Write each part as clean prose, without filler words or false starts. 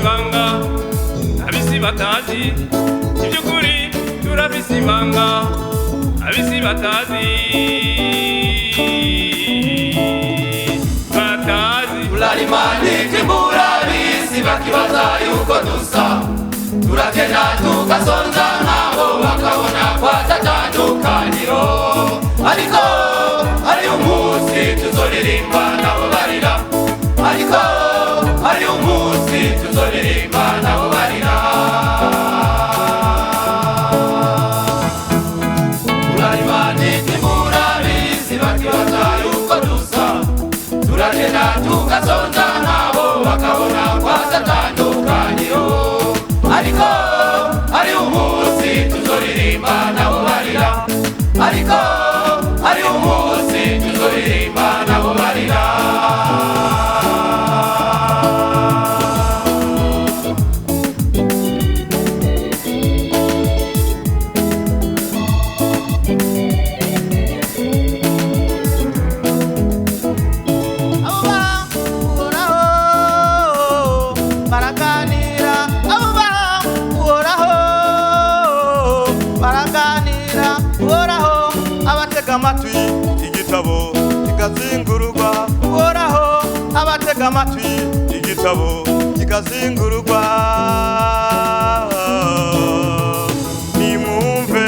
ibanga abisi batazi iby'ukuri turafise ibanga abisi batazi turarimanike murabisi bakibaza yuko dusa turakena tugasonza nabo bakabona kwatatandukaniro ariko hari umunsi tuzoririmba nabo barira ariko hari umunsi tuzoririmba nabo barira turarimanike murabisi bakibaza yuko dusa turakena tugasonza nabo bakabona kwatatandukaniro ariko hari umunsi tuzoririmba nabo barira ariko hari umunsi tuzoririmba nabo barira amatwi igitabo kikazingururwa uhoraho abatega amatwi igitabo kikazingururwa nimwumve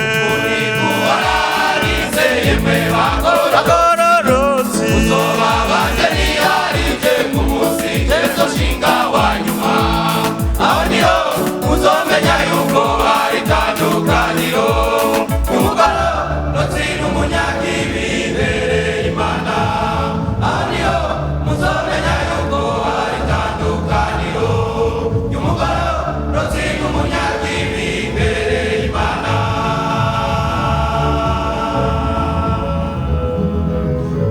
urarize yemwe bagororotsi uzobabanje ntiharije ku munsi tezo shinga wa nyuma aho niho muzomenya yuko hari itandukaniro y'umugororotsi n'umunyakibi imbere y'Imana aho niho muzomenya yuko hari itandukaniro y'umugororotsi n'umunyakibi imbere y'Imana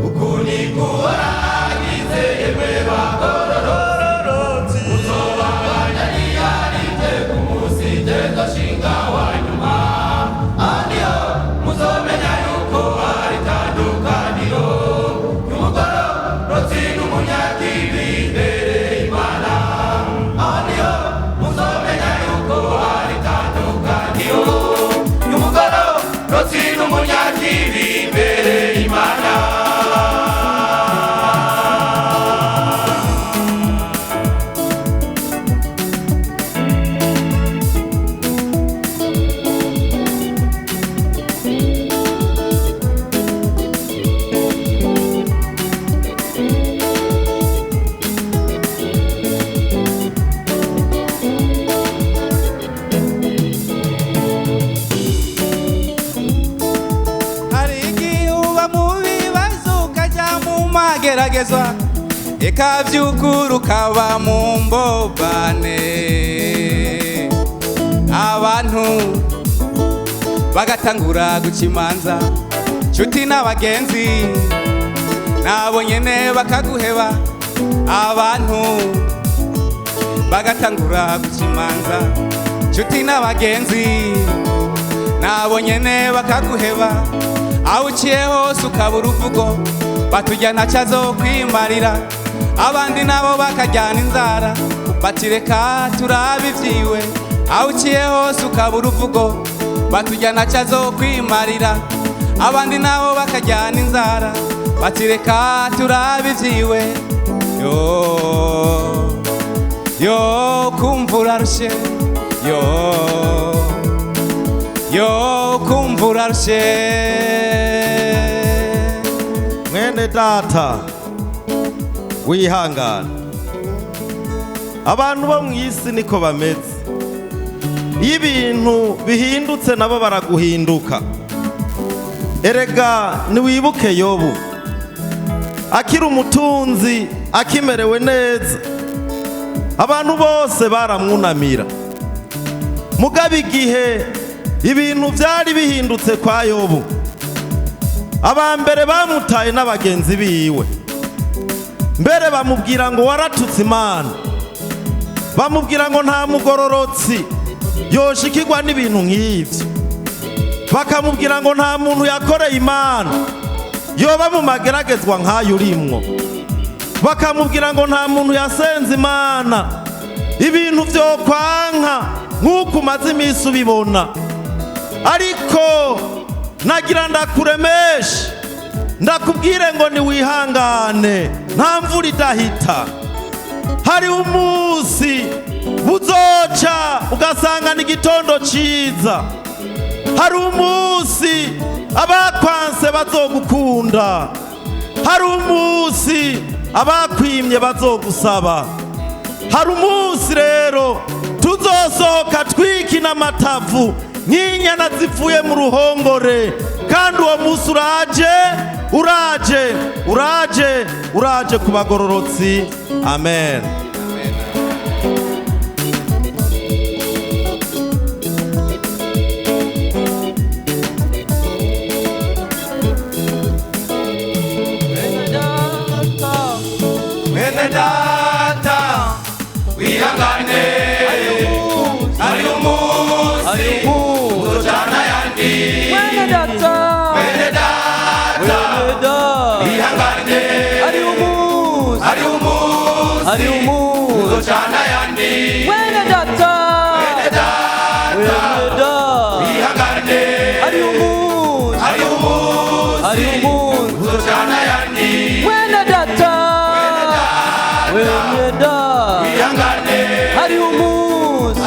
ukuni kuharagize yemwe bagororotsi uzobabanya ntiharije ku munsi tezo shinga wa nyuma aho niho muzomenya yuko hari itandukaniro y'umugororotsi n'umunyakibi imbere y'Imana aho niho muzomenya yuko hari itandukaniro y'umugororotsi n'umunyakibi imbere y'Imana hari igihe uba mu bibazo ukajya mu magerageza eka by'ukuri ukaba mu mbobane abantu bagatangura guca imanza nshuti n'abagenzi nabo nyene bakaguheba abantu bagatangura guca imanza nshuti n'abagenzi nabo nyene bakaguheba aho uciye hose ukaba uruvugo batujya ntacyo azokwimarira abandi nabo bakajyana inzara bati reka turabe ibyiwe aho uciye hose ukaba uruvugo batujya ntacyo azokwimarira abandi nabo bakajyana inzara bati reka turabe ibyiwe yo kumva urarushe yo kumva urarushe mwene data wihangana abantu bo mu isi niko bameze iyo ibintu bihindutse nabo baraguhinduka erega niwibuke Yobu akiri umutunzi akimerewe neza abantu bose baramwunamira mugabo igihe ibintu byari bihindutse kwa Yobu abambere bamutaye n'abagenzi biwe mbere bamubwira ngo waratutse Imana bamubwira ngo nta mugororotsi yoshikirwa n'ibintu nk'ivyo bakamubwira ngo nta muntu yakoreye Imana yoba mu mageragezwa nk'ayo urimwo bakamubwira ngo nta muntu yasenze Imana ibintu byo kwanka nk'uko umaze iminsi ubibona, ariko nagira ndakuremeshe ndakubwire ngo niwihangane, nta mvura idahita. hari umunsi buzoca ugasanga ni igitondo ciza, hari umunsi abakwanse bazogukunda, hari umunsi abakwimye bazogusaba, hari umunsi rero tuzosohoka twikina amatavu nk'inyana zivuye mu ruhongore, kandi uwo munsi uraje ku bagororotsi. Amen. Mwene data wihangane, ari umunsi uzocana yandi. Mwene data wihangane, ari umunsi uzocana yandi. Mwene data wihangane, ari umunsi uzocana yandi. Mwene data wihangane, hari umunsi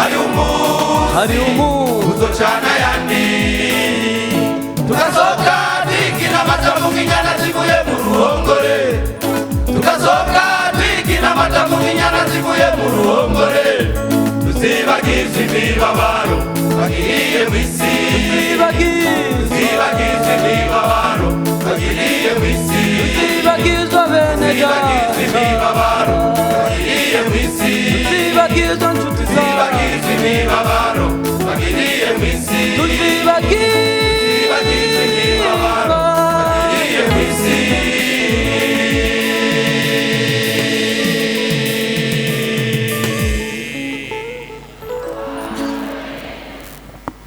uzocana yandi. Tugasohoka twikina amatavu nk'inyana zivuye mu ruhongore, tugasohoka twikina amatavu nk'inyana zivuye mu ruhongore. Tuzibagize imibabaro bagiriye mu isi, tuzibagize imibabaro bagiriye mu isi, tuzibagizwa bene tuzibagize imibabaro bagiriye mu isi, tuzibagizwa nshuti zawe, tuzibagize imibabaro bagiriye mu isi, tuzibagizwa